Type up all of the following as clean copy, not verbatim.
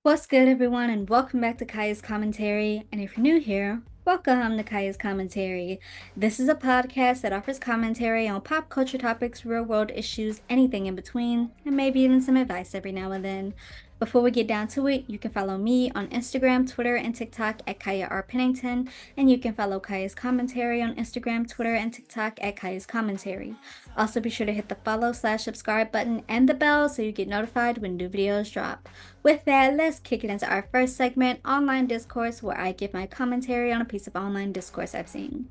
What's good, everyone, and welcome back to Kaya's Commentary. And if you're new here, welcome to Kaya's Commentary. This is a podcast that offers commentary on pop culture topics, real world issues, anything in between, and maybe even some advice every now and then. Before we get down to it, you can follow me on Instagram, Twitter, and TikTok at Kaya R. Pennington, and you can follow Kaya's Commentary on Instagram, Twitter, and TikTok at Kaya's Commentary. Also, be sure to hit the follow/subscribe button and the bell so you get notified when new videos drop. With that, let's kick it into our first segment, Online Discourse, where I give my commentary on a piece of online discourse I've seen.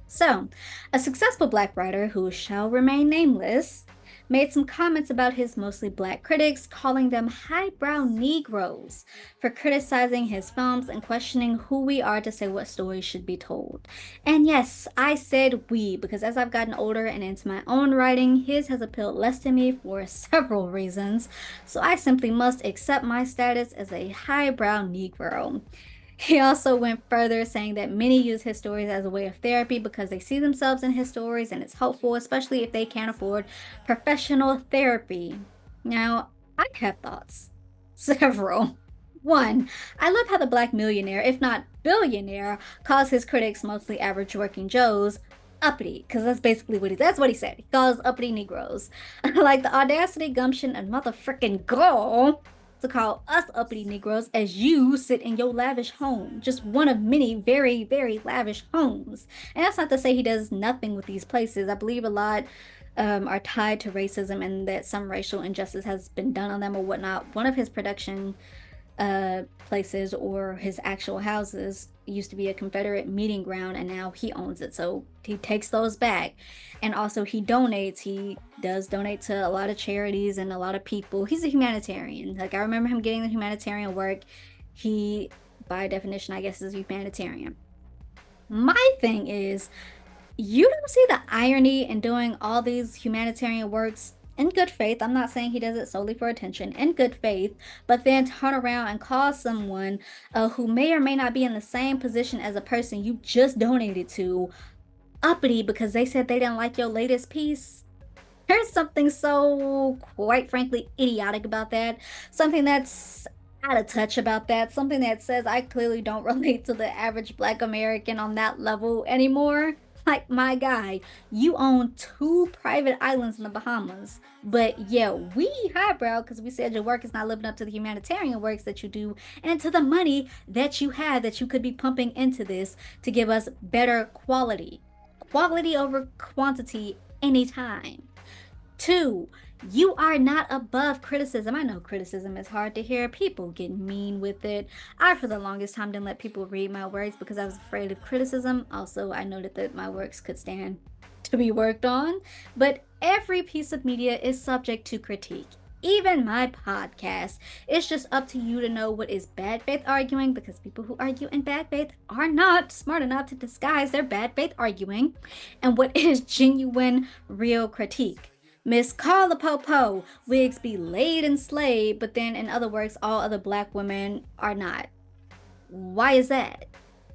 So, a successful Black writer who shall remain nameless made some comments about his mostly Black critics, calling them highbrow Negroes for criticizing his films and questioning who we are to say what stories should be told. And yes, I said we, because as I've gotten older and into my own writing, his has appealed less to me for several reasons, so I simply must accept my status as a highbrow Negro. He also went further, saying that many use his stories as a way of therapy because they see themselves in his stories and it's helpful, especially if they can't afford professional therapy. Now, I have thoughts. Several. One, I love how the Black millionaire, if not billionaire, calls his critics, mostly average working Joes, uppity, because that's what he said. He calls uppity Negroes. Like the audacity, gumption, and motherfucking gall to call us uppity Negroes as you sit in your lavish home, just one of many very, very lavish homes. And that's not to say he does nothing with these places. I believe a lot are tied to racism and that some racial injustice has been done on them or whatnot. One of his production places or his actual houses used to be a Confederate meeting ground and now he owns it. So he takes those back. And also he donates. He does donate to a lot of charities and a lot of people. He's a humanitarian. Like I remember him getting the humanitarian work. He, by definition, I guess, is a humanitarian. My thing is, you don't see the irony in doing all these humanitarian works in good faith. I'm not saying he does it solely for attention, in good faith, but then turn around and call someone who may or may not be in the same position as a person you just donated to uppity because they said they didn't like your latest piece. There's something so, quite frankly, idiotic about that. Something that's out of touch about that. Something that says I clearly don't relate to the average Black American on that level anymore. Like, my guy, you own two private islands in the Bahamas. But yeah, we highbrow because we said your work is not living up to the humanitarian works that you do and to the money that you have that you could be pumping into this to give us better quality. Quality over quantity anytime. Two, you are not above criticism. I know criticism is hard to hear. People get mean with it. I, for the longest time, didn't let people read my works because I was afraid of criticism. Also, I noted that my works could stand to be worked on. But every piece of media is subject to critique. Even my podcast. It's just up to you to know what is bad faith arguing because people who argue in bad faith are not smart enough to disguise their bad faith arguing and what is genuine, real critique. Miss Carla Popo, wigs be laid and slayed, but then in other works, all other Black women are not. Why is that?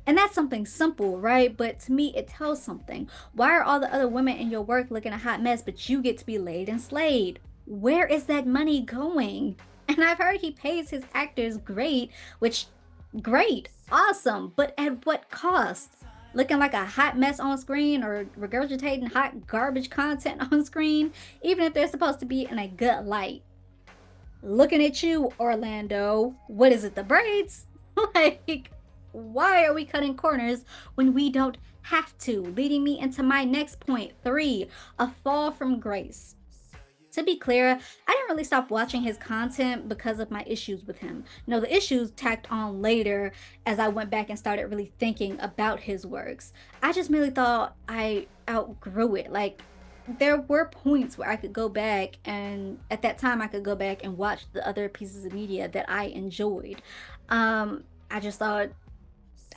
And that's something simple, right? But to me, it tells something. Why are all the other women in your work looking a hot mess, but you get to be laid and slayed? Where is that money going? And I've heard he pays his actors great, which, great, awesome, but at what cost? Looking like a hot mess on screen or regurgitating hot garbage content on screen, even if they're supposed to be in a good light. Looking at you, Orlando. What is it, the braids? Like, why are we cutting corners when we don't have to? Leading me into my next point. Three, a fall from grace. To be clear, I didn't really stop watching his content because of my issues with him. No, the issues tacked on later as I went back and started really thinking about his works. I just merely thought I outgrew it. Like, there were points where I could go back, and at that time, I could go back and watch the other pieces of media that I enjoyed. I just thought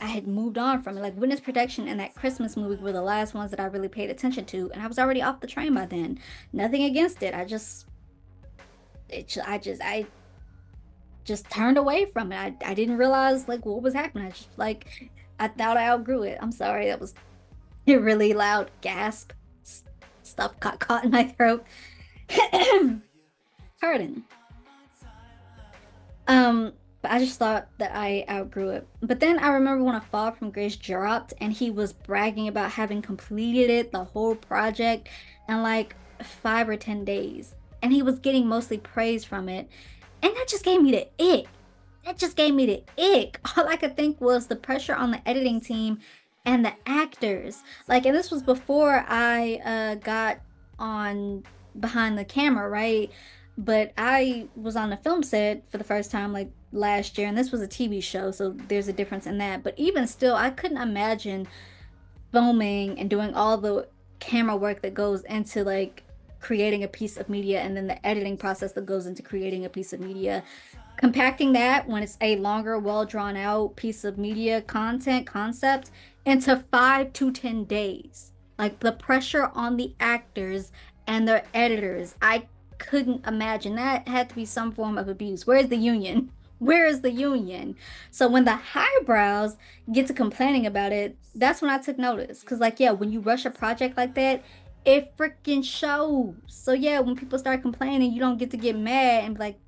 I had moved on from it. Like Witness Protection and that Christmas movie were the last ones that I really paid attention to, and I was already off the train by then. Nothing against it. I just turned away from it. I didn't realize like what was happening. I thought I outgrew it. I'm sorry. That was a really loud gasp. Stuff got caught in my throat. Pardon. But I just thought that I outgrew it. But then I remember when A Fall from Grace dropped and he was bragging about having completed it, the whole project, in like 5 or 10 days. And he was getting mostly praise from it. And that just gave me the ick. That just gave me the ick. All I could think was the pressure on the editing team and the actors. Like, and this was before I got on behind the camera, right? But I was on the film set for the first time like last year, and this was a TV show, so there's a difference in that. But even still, I couldn't imagine filming and doing all the camera work that goes into like creating a piece of media and then the editing process that goes into creating a piece of media, compacting that when it's a longer, well drawn out piece of media content concept into 5 to 10 days. Like the pressure on the actors and their editors, I couldn't imagine. That had to be some form of abuse. Where's the union? Where is the union? So when the highbrows get to complaining about it, that's when I took notice. Cause like, yeah, when you rush a project like that, it freaking shows. So yeah, when people start complaining, you don't get to get mad and be like,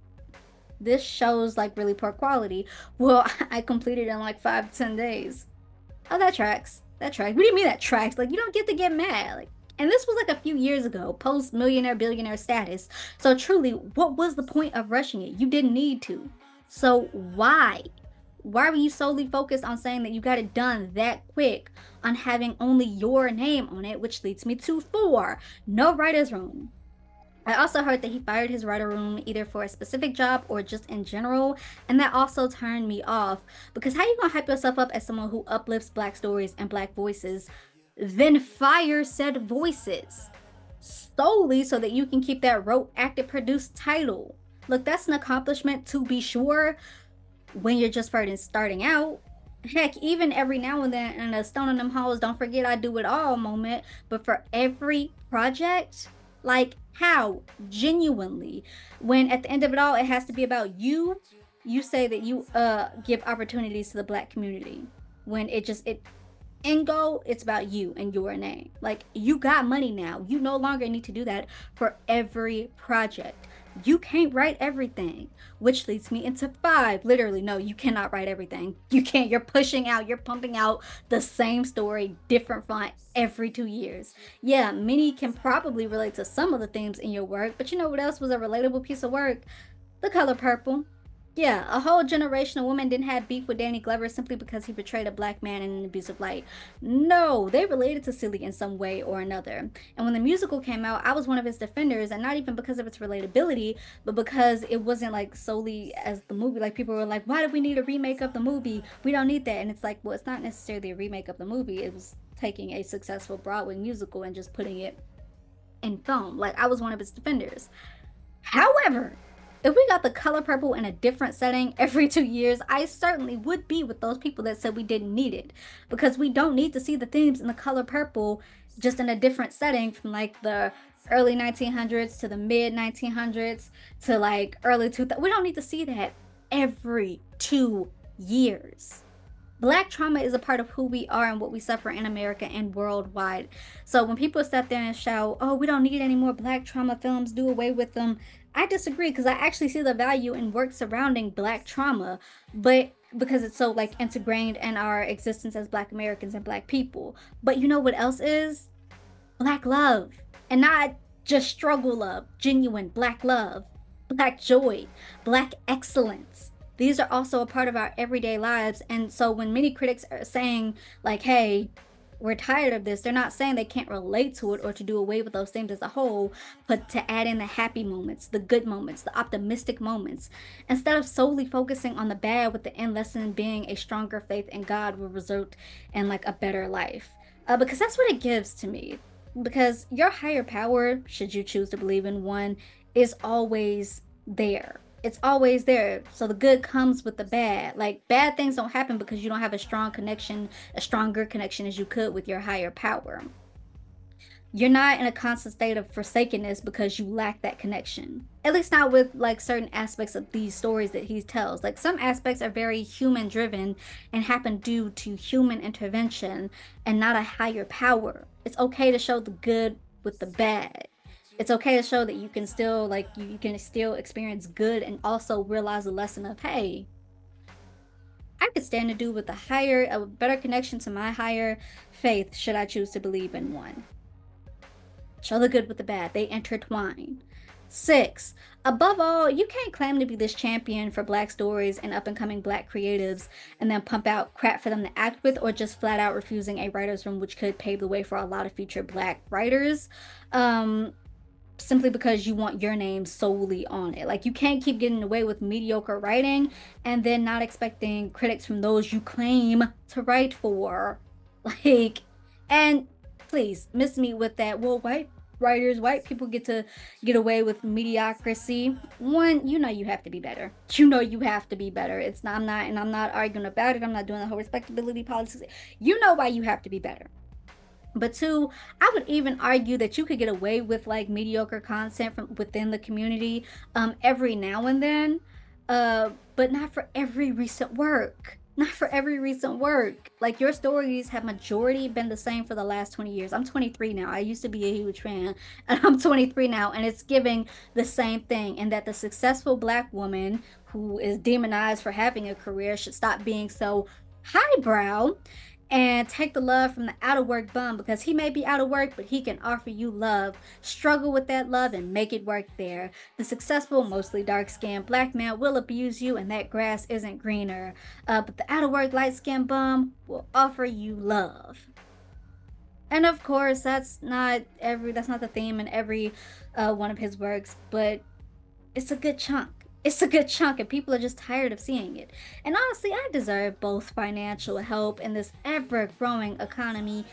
this shows like really poor quality. Well, I completed in like 5 to 10 days. Oh, that tracks. That tracks. What do you mean that tracks? Like you don't get to get mad. Like, and this was like a few years ago, post millionaire billionaire status. So truly, what was the point of rushing it? You didn't need to. So why? Why were you solely focused on saying that you got it done that quick on having only your name on it, which leads me to four, no writer's room. I also heard that he fired his writer room either for a specific job or just in general, and that also turned me off because how you gonna hype yourself up as someone who uplifts black stories and black voices, then fire said voices solely so that you can keep that wrote, acted, produced title? Look, that's an accomplishment to be sure when you're just starting out. Heck, even every now and then in a stone in them halls, don't forget I do it all moment. But for every project, like how genuinely, when at the end of it all, it has to be about you. You say that you give opportunities to the black community when it end goal, it's about you and your name. Like you got money now. You no longer need to do that for every project. You can't write everything, which leads me into five. Literally, no, you cannot write everything. You can't. You're pushing out, you're pumping out the same story, different font every 2 years. Yeah, many can probably relate to some of the themes in your work, but you know what else was a relatable piece of work? The Color Purple. Yeah, a whole generation of women didn't have beef with Danny Glover simply because he portrayed a black man in an abusive light. No, they related to Cilly in some way or another. And when the musical came out, I was one of its defenders, and not even because of its relatability, but because it wasn't like solely as the movie. Like people were like, why do we need a remake of the movie? We don't need that. And it's like, well, it's not necessarily a remake of the movie. It was taking a successful Broadway musical and just putting it in film. Like I was one of its defenders. However, if we got the Color Purple in a different setting every 2 years, I certainly would be with those people that said we didn't need it because we don't need to see the themes in the Color Purple just in a different setting from like the early 1900s to the mid 1900s to like early 2000s. We don't need to see that every 2 years. Black trauma is a part of who we are and what we suffer in America and worldwide. So when people sit there and shout, oh, we don't need any more black trauma films, do away with them, I disagree because I actually see the value in work surrounding black trauma, but because it's so like ingrained in our existence as black Americans and black people. But you know what else is? Black love. And not just struggle love, genuine black love, black joy, black excellence. These are also a part of our everyday lives. And so when many critics are saying, like, hey, we're tired of this, they're not saying they can't relate to it or to do away with those things as a whole, but to add in the happy moments, the good moments, the optimistic moments, instead of solely focusing on the bad, with the end lesson being a stronger faith in God will result in like a better life. Because that's what it gives to me. Because your higher power, should you choose to believe in one, is always there. It's always there. So the good comes with the bad. Like bad things don't happen because you don't have a strong connection, a stronger connection as you could with your higher power. You're not in a constant state of forsakenness because you lack that connection. At least not with like certain aspects of these stories that he tells. Like some aspects are very human driven and happen due to human intervention and not a higher power. It's okay to show the good with the bad. It's okay to show that you can still like you can still experience good and also realize the lesson of, hey, I could stand to do with a better connection to my higher faith should I choose to believe in one. Show the good with the bad. They intertwine. 6. Above all, you can't claim to be this champion for Black stories and up and coming Black creatives and then pump out crap for them to act with, or just flat out refusing a writer's room, which could pave the way for a lot of future Black writers. Simply because you want your name solely on it. Like, you can't keep getting away with mediocre writing and then not expecting critics from those you claim to write for. Like, and please miss me with that. Well, white people get to get away with mediocrity. One, you know you have to be better. You know you have to be better. It's not, I'm not arguing about it. I'm not doing the whole respectability politics. You know why you have to be better. But 2, I would even argue that you could get away with like mediocre content from within the community every now and then, but not for every recent work. Not for every recent work. Like, your stories have majority been the same for the last 20 years. I'm 23 now. I used to be a huge fan, and I'm 23 now, and it's giving the same thing. And that the successful Black woman who is demonized for having a career should stop being so highbrow and take the love from the out of work bum, because he may be out of work, but he can offer you love. Struggle with that love and make it work there. The successful, mostly dark skinned Black man will abuse you, and that grass isn't greener. But the out of work, light skinned bum will offer you love. And of course, that's not the theme in every one of his works, but it's a good chunk. It's a good chunk, and people are just tired of seeing it. And honestly, I deserve both financial help in this ever growing economy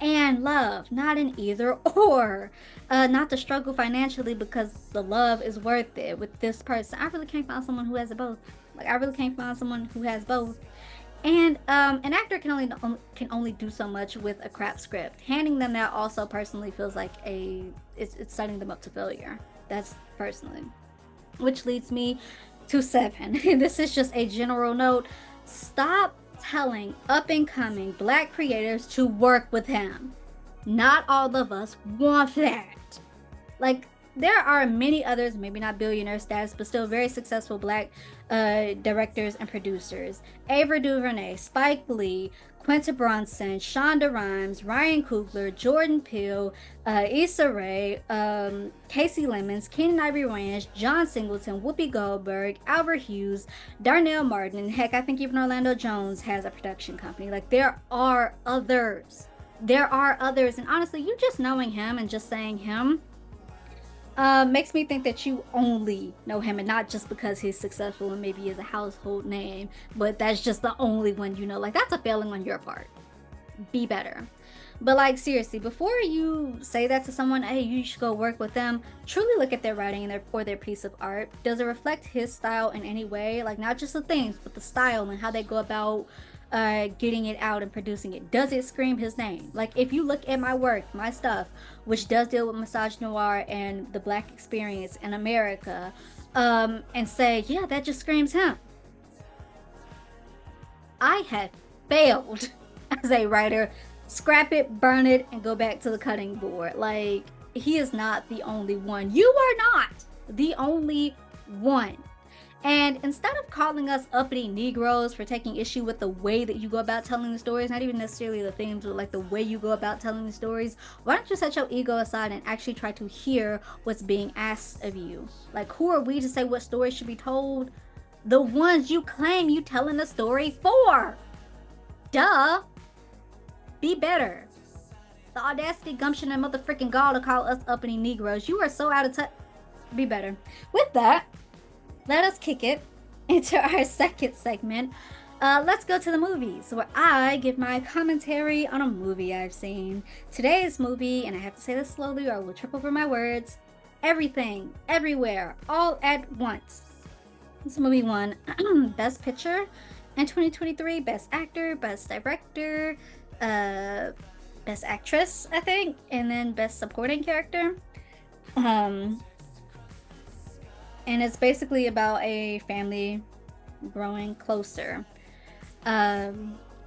and love, not an either or. Not to struggle financially because the love is worth it with this person. I really can't find someone who has it both. Like, I really can't find someone who has both. And an actor can only do so much with a crap script. Handing them that also personally feels like it's setting them up to failure. That's personally. Which leads me to 7. This is just a general note. Stop telling up and coming Black creators to work with him. Not all of us want that. Like, there are many others, maybe not billionaire status, but still very successful Black directors and producers. Ava DuVernay, Spike Lee, Quinta Brunson, Shonda Rhimes, Ryan Coogler, Jordan Peele, Issa Rae, Casey Lemons, Keenen Ivory Wayans, John Singleton, Whoopi Goldberg, Albert Hughes, Darnell Martin, and heck, I think even Orlando Jones has a production company. Like, there are others. There are others. And honestly, you just knowing him and just saying him makes me think that you only know him, and not just because he's successful and maybe is a household name, but that's just the only one you know. Like, that's a failing on your part. Be better. But like, seriously, before you say that to someone, hey, you should go work with them, truly look at their writing and their piece of art. Does it reflect his style in any way? Like, not just the things, but the style and how they go about getting it out and producing it. Does it scream his name? Like, if you look at my work, my stuff, which does deal with misogynoir and the Black experience in America, and say, yeah, that just screams him, I have failed as a writer. Scrap it, burn it, and go back to the cutting board. Like, he is not the only one. You are not the only one. And instead of calling us uppity Negroes for taking issue with the way that you go about telling the stories, not even necessarily the themes, but like the way you go about telling the stories, why don't you set your ego aside and actually try to hear what's being asked of you? Like, who are we to say what stories should be told? The ones you claim you telling the story for. Duh. Be better. The audacity, gumption, and motherfucking gall to call us uppity Negroes. You are so out of touch. Be better. With that, let us kick it into our second segment. Let's go to the movies, where I give my commentary on a movie I've seen. Today's movie, and I have to say this slowly or I will trip over my words, Everything, Everywhere, All at Once. This movie won Best Picture in 2023, Best Actor, Best Director, Best Actress, I think, and then Best Supporting Character. And it's basically about a family growing closer.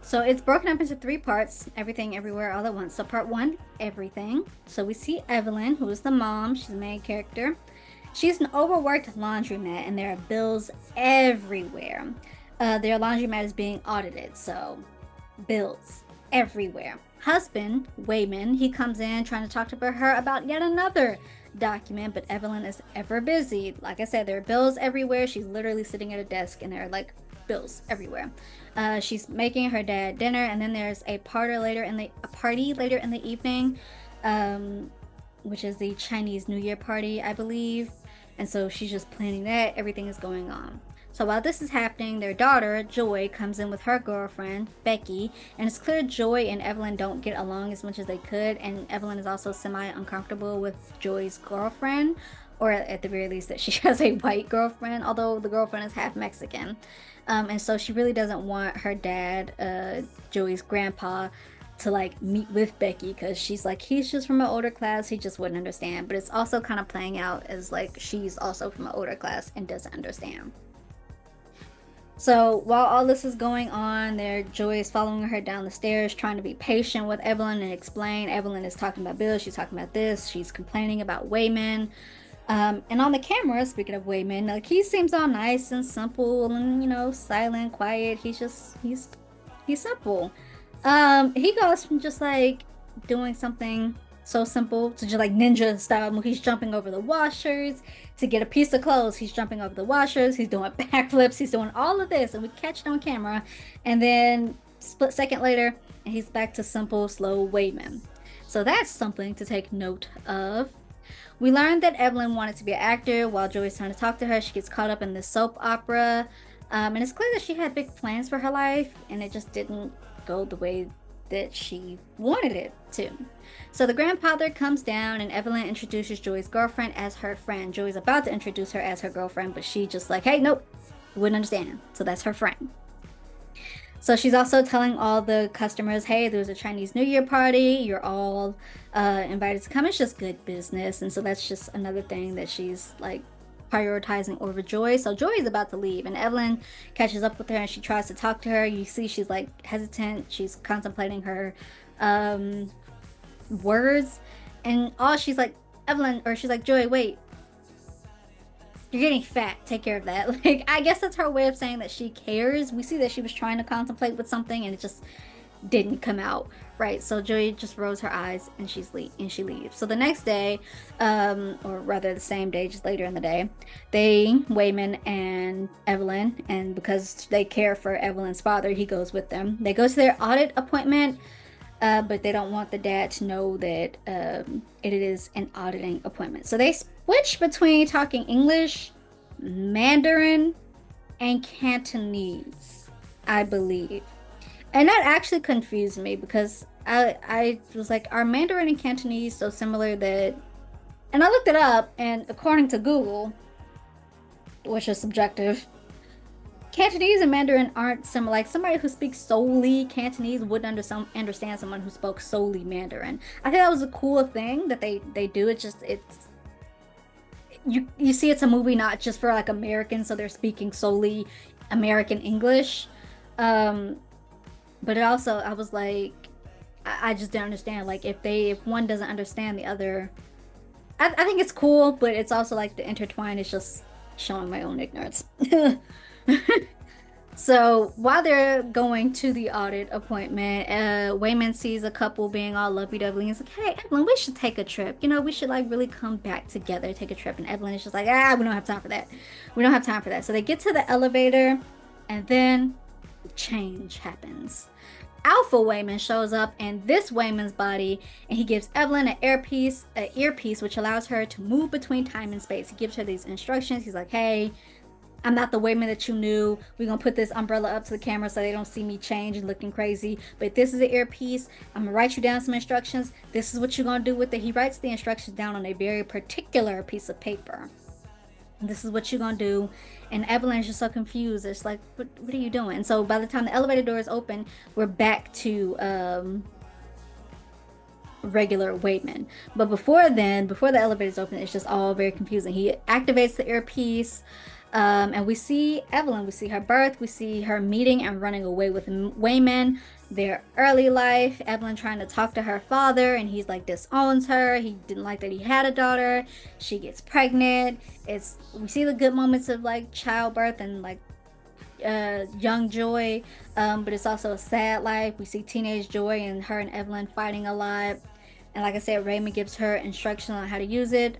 So it's broken up into three parts, everything, everywhere, all at once. So part one, everything. So we see Evelyn, who is the mom. She's the main character. She's an overworked laundromat, and there are bills everywhere. Their laundromat is being audited, so bills everywhere. Husband, Wayman, he comes in trying to talk to her about yet another document, but Evelyn is ever busy. Like I said, there are bills everywhere. She's literally sitting at a desk, and there are like bills everywhere. She's making her dad dinner, and then there's a party later in the evening, which is the Chinese New Year party, I believe. And so she's just planning that. Everything is going on. So while this is happening, their daughter, Joy, comes in with her girlfriend, Becky, and it's clear Joy and Evelyn don't get along as much as they could, and Evelyn is also semi-uncomfortable with Joy's girlfriend, or at the very least that she has a white girlfriend, although the girlfriend is half Mexican. And so she really doesn't want her dad, Joey's grandpa, to like meet with Becky because she's like, he's just from an older class, he just wouldn't understand. But it's also kind of playing out as like she's also from an older class and doesn't understand. So while all this is going on, there Joy is following her down the stairs, trying to be patient with Evelyn and explain. Evelyn is talking about Bill, she's talking about this, she's complaining about Wayman. And on the camera, speaking of Wayman, like he seems all nice and simple and silent, quiet. He's simple. He goes from just like doing something so simple to just like ninja style. He's jumping over the washers to get a piece of clothes. He's jumping over the washers. He's doing backflips. He's doing all of this, and we catch it on camera. And then split second later, and he's back to simple, slow Wayman. So that's something to take note of. We learned that Evelyn wanted to be an actor while Joey's trying to talk to her. She gets caught up in this soap opera. And it's clear that she had big plans for her life, and it just didn't go the way that she wanted it to. So the grandfather comes down, and Evelyn introduces Joey's girlfriend as her friend. Joey's about to introduce her as her girlfriend, but she just like, hey, nope, wouldn't understand. So that's her friend. So she's also telling all the customers, hey, there's a Chinese New Year party. You're all invited to come. It's just good business. And so that's just another thing that she's like prioritizing over Joy. So Joy is about to leave, and Evelyn catches up with her, and she tries to talk to her. You see she's like hesitant. She's contemplating her words. And all she's like, Evelyn, or she's like, Joy, wait. You're getting fat. Take care of that. Like, I guess that's her way of saying that she cares. We see that she was trying to contemplate with something, and it just didn't come out right. So Joy just rolls her eyes, and she leaves. So the next day, or rather the same day, just later in the day, Wayman and Evelyn, and because they care for Evelyn's father, he goes with them. They go to their audit appointment. But they don't want the dad to know that it is an auditing appointment. So they switch between talking English, Mandarin, and Cantonese, I believe. And that actually confused me because I was like, are Mandarin and Cantonese so similar that... And I looked it up, and according to Google, which is subjective, Cantonese and Mandarin aren't similar. Like somebody who speaks solely Cantonese wouldn't understand someone who spoke solely Mandarin. I think that was a cool thing that they do. It's you see it's a movie not just for like Americans, so they're speaking solely American English. But it also, I was like, I just didn't understand. Like if one doesn't understand the other, I think it's cool, but it's also like the intertwine is just showing my own ignorance. So while they're going to the audit appointment, Wayman sees a couple being all lovey-dovey and he's like, hey, Evelyn, we should take a trip. We should like really come back together, take a trip. And Evelyn is just like, we don't have time for that. We don't have time for that. So they get to the elevator, and then change happens. Alpha Wayman shows up in this Wayman's body, and he gives Evelyn an earpiece, which allows her to move between time and space. He gives her these instructions. He's like, hey, I'm not the Wayman that you knew. We're going to put this umbrella up to the camera so they don't see me change and looking crazy. But this is the earpiece. I'm going to write you down some instructions. This is what you're going to do with it. He writes the instructions down on a very particular piece of paper. And this is what you're going to do. And Evelyn's just so confused. It's like, what are you doing? And so by the time the elevator doors open, we're back to regular Wayman. But before the elevators open, it's just all very confusing. He activates the earpiece. And we see Evelyn, we see her birth, we see her meeting and running away with Wayman, their early life, Evelyn trying to talk to her father, and he's like disowns her. He didn't like that he had a daughter. She gets pregnant. We see the good moments of like childbirth and like young Joy, but it's also a sad life. We see teenage Joy and her and Evelyn fighting a lot. And like I said, Raymond gives her instruction on how to use it,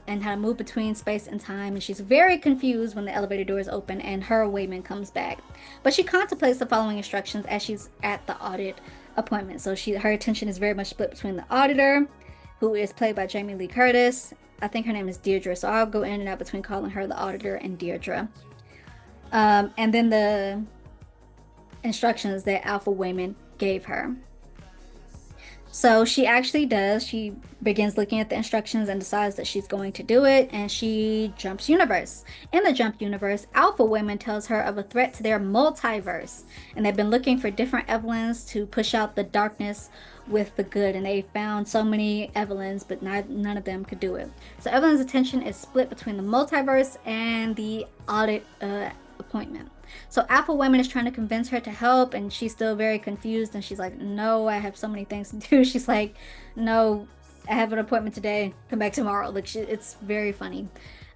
and how to move between space and time. And she's very confused when the elevator doors open and her Wayman comes back. But she contemplates the following instructions as she's at the audit appointment. So her attention is very much split between the auditor, who is played by Jamie Lee Curtis. I think her name is Deirdre, so I'll go in and out between calling her the auditor and Deirdre. And then the instructions that Alpha Wayman gave her. So she actually does. She begins looking at the instructions and decides that she's going to do it, and she jumps universe. In the jump universe, Alpha Wayman tells her of a threat to their multiverse, and they've been looking for different Evelyns to push out the darkness with the good, and they found so many Evelyns, but none of them could do it. So Evelyn's attention is split between the multiverse and the audit appointment. So Alpha Woman is trying to convince her to help, and she's still very confused, and she's like, no, I have so many things to do. She's like, no, I have an appointment today, come back tomorrow. Like, it's very funny.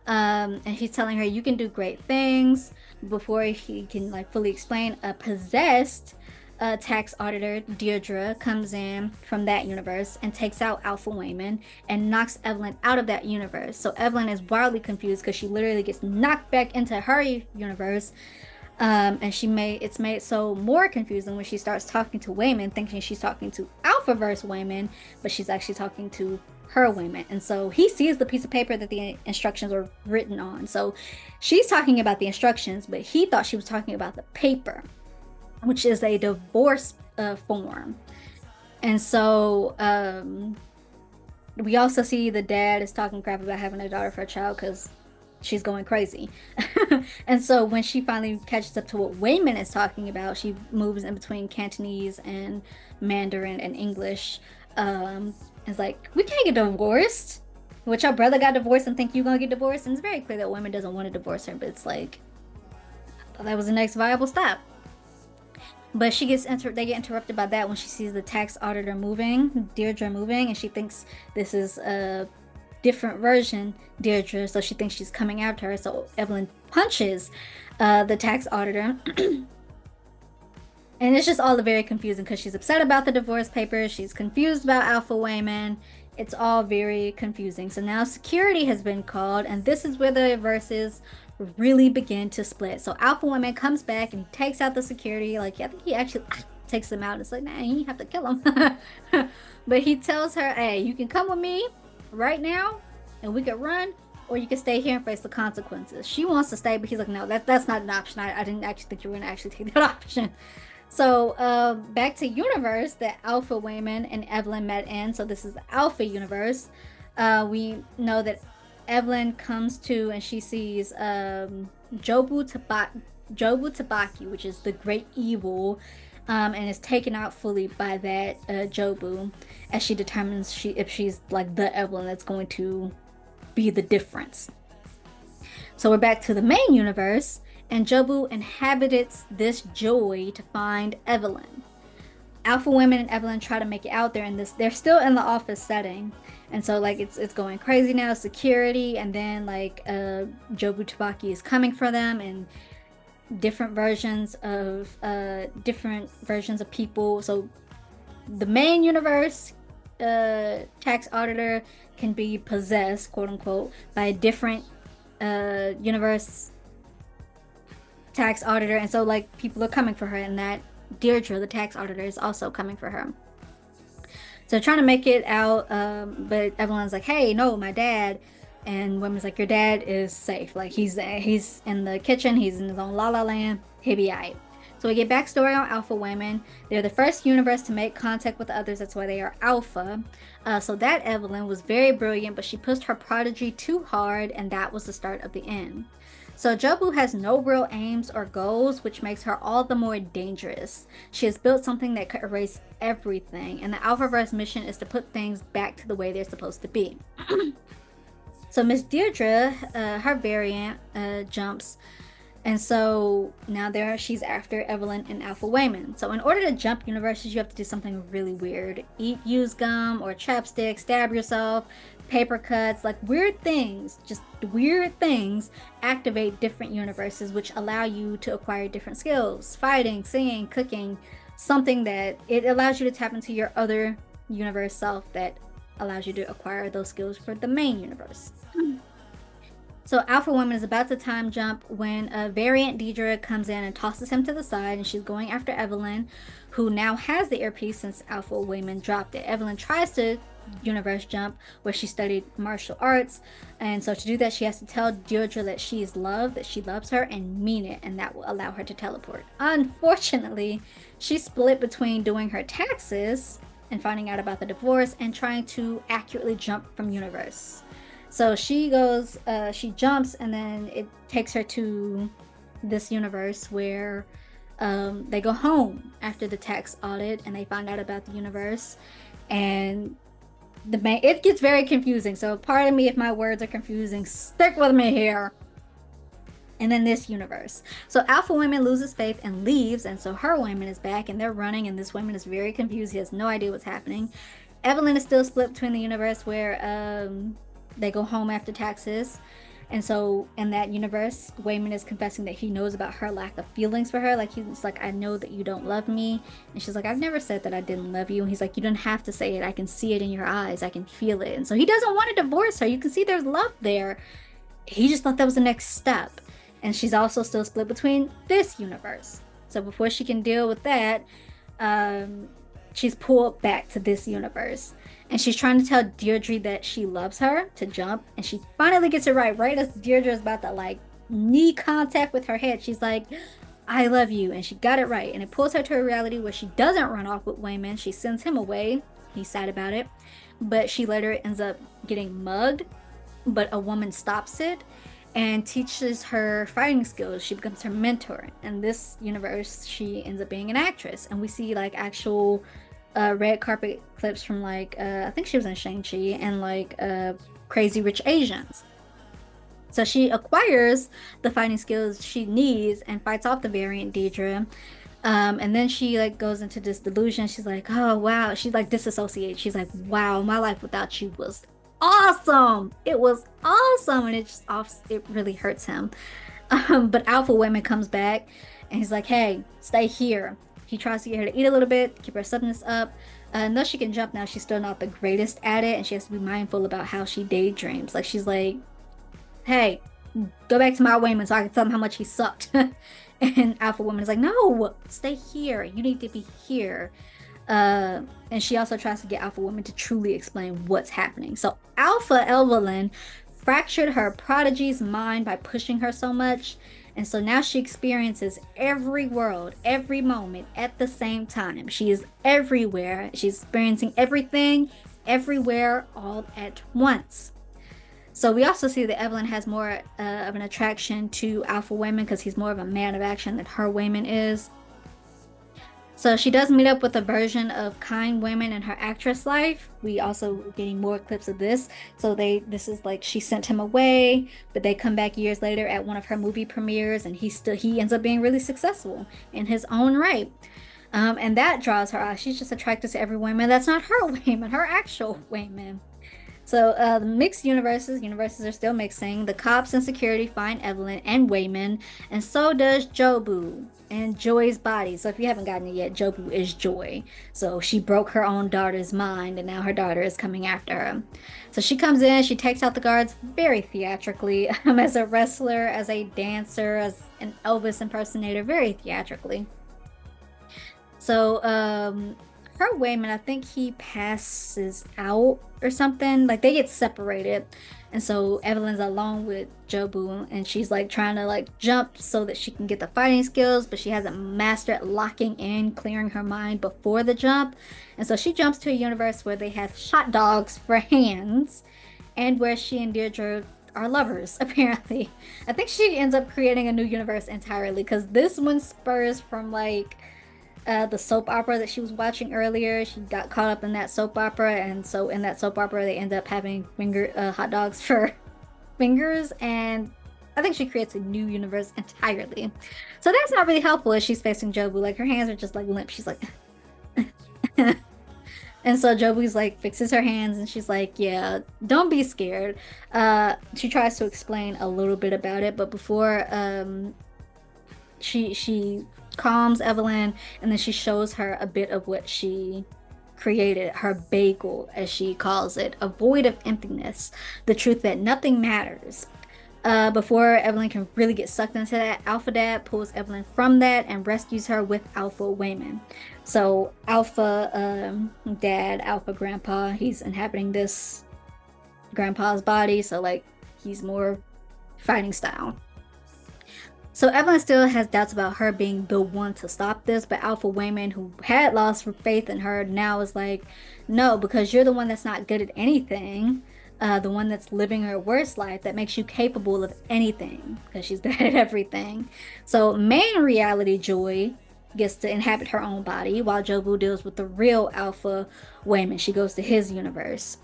And he's telling her, you can do great things. Before he can like fully explain, a possessed tax auditor, Deirdre, comes in from that universe and takes out Alpha Wayman and knocks Evelyn out of that universe. So Evelyn is wildly confused because she literally gets knocked back into her universe. And it's made so more confusing when she starts talking to Wayman, thinking she's talking to Alphaverse Wayman, but she's actually talking to her Wayman. And so he sees the piece of paper that the instructions were written on. So she's talking about the instructions, but he thought she was talking about the paper, which is a divorce form. And so we also see the dad is talking crap about having a daughter for a child because she's going crazy. And so when she finally catches up to what Wayman is talking about, she moves in between Cantonese and Mandarin and English. It's like, we can't get divorced. Which your brother got divorced and think you're gonna get divorced. And it's very clear that Wayman doesn't want to divorce her, but it's like, I thought that was the next viable step. But they get interrupted by that when she sees the tax auditor moving, Deirdre moving, and she thinks this is a different version, Deirdre, so she thinks she's coming after her. So Evelyn punches the tax auditor. And it's just all very confusing because she's upset about the divorce papers. She's confused about Alpha Wayman. It's all very confusing. So now security has been called, and this is where the verses really begin to split. So Alpha Wayman comes back and he takes out the security. Like, I think he actually takes them out. It's like, nah, you have to kill him. But he tells her, hey, you can come with me right now and we can run, or you can stay here and face the consequences. She wants to stay, but he's like, no, that's not an option. I didn't actually think you were going to actually take that option. So back to universe that Alpha Wayman and Evelyn met in. So this is the Alpha universe. We know that Evelyn comes to and she sees Jobu Tabaki, which is the great evil, and is taken out fully by that Jobu, as she determines if she's like the Evelyn that's going to be the difference. So we're back to the main universe, and Jobu inhabits this Joy to find Evelyn. Alpha Women and Evelyn try to make it out there in this. They're still in the office setting, and so like it's going crazy now, security, and then like Jobu Tabaki is coming for them, and different versions of people. So the main universe tax auditor can be possessed, quote unquote, by a different universe tax auditor, and so like people are coming for her, and that Deirdre, the tax auditor, is also coming for her. So trying to make it out, but Evelyn's like, hey, no, my dad. And Women's like, your dad is safe. Like, he's in the kitchen. He's in his own la la land. He'll be all right. So we get backstory on Alpha Women. They're the first universe to make contact with others. That's why they are Alpha. So that Evelyn was very brilliant, but she pushed her prodigy too hard, and that was the start of the end. So Jobu has no real aims or goals, which makes her all the more dangerous. She has built something that could erase everything, and the Alphaverse mission is to put things back to the way they're supposed to be. So Miss Deirdre, her variant jumps, and so now she's after Evelyn and Alpha Wayman. So in order to jump universes, you have to do something really weird: use gum or chapstick, stab yourself, paper cuts, like weird things, just weird things activate different universes, which allow you to acquire different skills: fighting, singing, cooking, something that it allows you to tap into your other universe self that allows you to acquire those skills for the main universe. So Alpha Woman is about to time jump when a variant Deidre comes in and tosses him to the side, and she's going after Evelyn, who now has the earpiece since Alpha Woman dropped it. Evelyn tries to universe jump where she studied martial arts, and so to do that she has to tell Deirdre that she is loved, that she loves her, and mean it, and that will allow her to teleport. Unfortunately, she's split between doing her taxes and finding out about the divorce and trying to accurately jump from universe. So she goes, she jumps, and then it takes her to this universe where they go home after the tax audit and they find out about the universe. And it gets very confusing. So pardon me if my words are confusing. Stick with me here. And then this universe. So Alpha Woman loses faith and leaves, and so her woman is back and they're running, and this woman is very confused. He has no idea what's happening. Evelyn is still split between the universe where they go home after taxes. And so in that universe, Wayman is confessing that he knows about her lack of feelings for her. Like, he's like, I know that you don't love me. And she's like, I've never said that I didn't love you. And he's like, you don't have to say it. I can see it in your eyes. I can feel it. And so he doesn't want to divorce her. You can see there's love there. He just thought that was the next step. And she's also still split between this universe. So before she can deal with that, she's pulled back to this universe. And she's trying to tell Deirdre that she loves her to jump. And she finally gets it right as Deirdre is about to like knee contact with her head. She's like, I love you. And she got it right. And it pulls her to a reality where she doesn't run off with Wayman. She sends him away. He's sad about it. But she later ends up getting mugged. But a woman stops it and teaches her fighting skills. She becomes her mentor. In this universe, she ends up being an actress. And we see like actual red carpet clips from like I think she was in Shang-Chi and like Crazy Rich Asians. So she acquires the fighting skills she needs and fights off the variant Deidre. And then she like goes into this delusion. She's like, oh wow. She like disassociates. She's like, wow, my life without you was awesome. It was awesome. And it really hurts him. But Alpha Woman comes back and he's like, hey, stay here. He tries to get her to eat a little bit, keep her suppleness up. Though she can jump now, she's still not the greatest at it, and she has to be mindful about how she daydreams. Like, she's like, hey, go back to my Wayman so I can tell him how much he sucked. And Alpha Woman is like, no, stay here. You need to be here. And she also tries to get Alpha Woman to truly explain what's happening. So Alpha Evelyn fractured her prodigy's mind by pushing her so much. And so now she experiences every world, every moment at the same time. She is everywhere. She's experiencing everything, everywhere, all at once. So we also see that Evelyn has more of an attraction to Alpha Wayman because he's more of a man of action than her Wayman is. So she does meet up with a version of kind women in her actress life. We also getting more clips of this. So this is like she sent him away, but they come back years later at one of her movie premieres, and he ends up being really successful in his own right. And that draws her eye. She's just attracted to every woman that's not her Wayman, her actual Wayman. So the mixed universes are still mixing. The cops and security find Evelyn and Wayman, and so does Jobu and Joy's body. So if you haven't gotten it yet, Jobu is Joy. So she broke her own daughter's mind, and now her daughter is coming after her. So she comes in, she takes out the guards very theatrically, as a wrestler, as a dancer, as an Elvis impersonator, very theatrically. So her Wayman, I think he passes out or something. Like they get separated, and so Evelyn's alone with Jobu, and she's like trying to like jump so that she can get the fighting skills, but she hasn't mastered locking in, clearing her mind before the jump. And so she jumps to a universe where they have hot dogs for hands, and where she and Deirdre are lovers, apparently. I think she ends up creating a new universe entirely, because this one spurs from like the soap opera that she was watching earlier. She got caught up in that soap opera, and so in that soap opera they end up having hot dogs for fingers, and I think she creates a new universe entirely. So that's not really helpful as she's facing Jobu. Like her hands are just like limp. She's like, and so Jobu's like fixes her hands and she's like, yeah, don't be scared. She tries to explain a little bit about it, but before she calms Evelyn and then she shows her a bit of what she created, her bagel, as she calls it, a void of emptiness, the truth that nothing matters. Before Evelyn can really get sucked into that, Alpha Dad pulls Evelyn from that and rescues her with Alpha Wayman. So Alpha Dad, Alpha Grandpa, he's inhabiting this grandpa's body, so like he's more fighting style. So Evelyn still has doubts about her being the one to stop this, but Alpha Wayman, who had lost faith in her, now is like, no, because you're the one that's not good at anything, the one that's living her worst life that makes you capable of anything, because she's bad at everything. So main reality Joy gets to inhabit her own body, while Jobu deals with the real Alpha Wayman. She goes to his universe.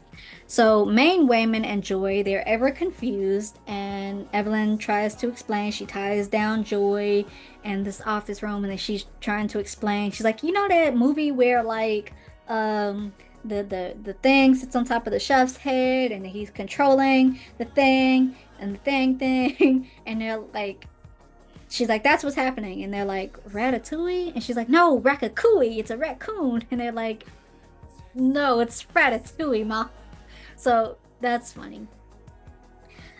So Maine, Wayman, and Joy, they're ever confused, and Evelyn tries to explain. She ties down Joy in this office room, and then she's trying to explain. She's like, you know that movie where like the thing sits on top of the chef's head, and he's controlling the thing and the thing, and they're like. She's like, that's what's happening. And they're like, Ratatouille? And she's like, no, Ratatouille, it's a raccoon. And they're like, no, it's Ratatouille, Mom. So that's funny.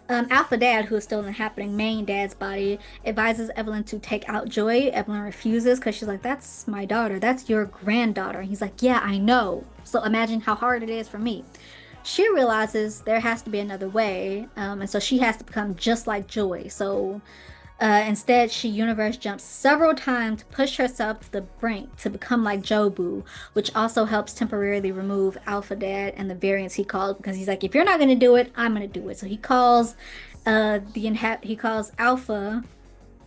Alpha Dad, who is still inhabiting Main Dad's body, advises Evelyn to take out Joy. Evelyn refuses because she's like, that's my daughter. That's your granddaughter. And he's like, yeah, I know. So imagine how hard it is for me. She realizes there has to be another way. And so she has to become just like Joy. So instead, she universe jumps several times to push herself to the brink to become like Jobu, which also helps temporarily remove Alpha Dad and the variants he calls because he's like, if you're not gonna do it, I'm gonna do it. So he calls he calls Alpha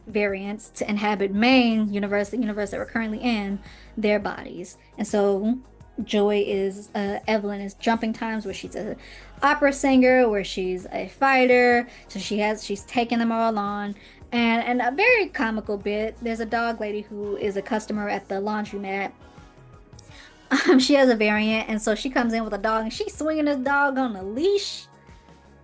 variants to inhabit main universe, the universe that we're currently in, their bodies. And so Joy is Evelyn is jumping times where she's a opera singer, where she's a fighter. So she's taking them all on. And a very comical bit, there's a dog lady who is a customer at the laundromat. She has a variant, and so she comes in with a dog, and she's swinging this dog on a leash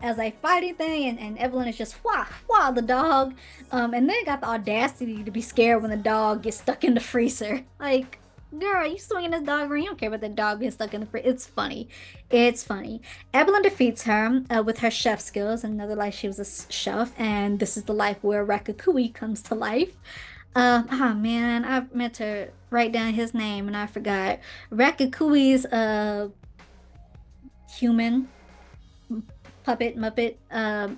as a fighting thing, and Evelyn is just wah wah the dog, and then got the audacity to be scared when the dog gets stuck in the freezer. Like, girl, you swinging this dog around? You don't care about the dog being stuck in the freezer. It's funny. It's funny. Evelyn defeats her with her chef skills. In another life, she was a chef, and this is the life where Ratatouille comes to life. Oh man, I meant to write down his name and I forgot. Ratatouille's human puppet Muppet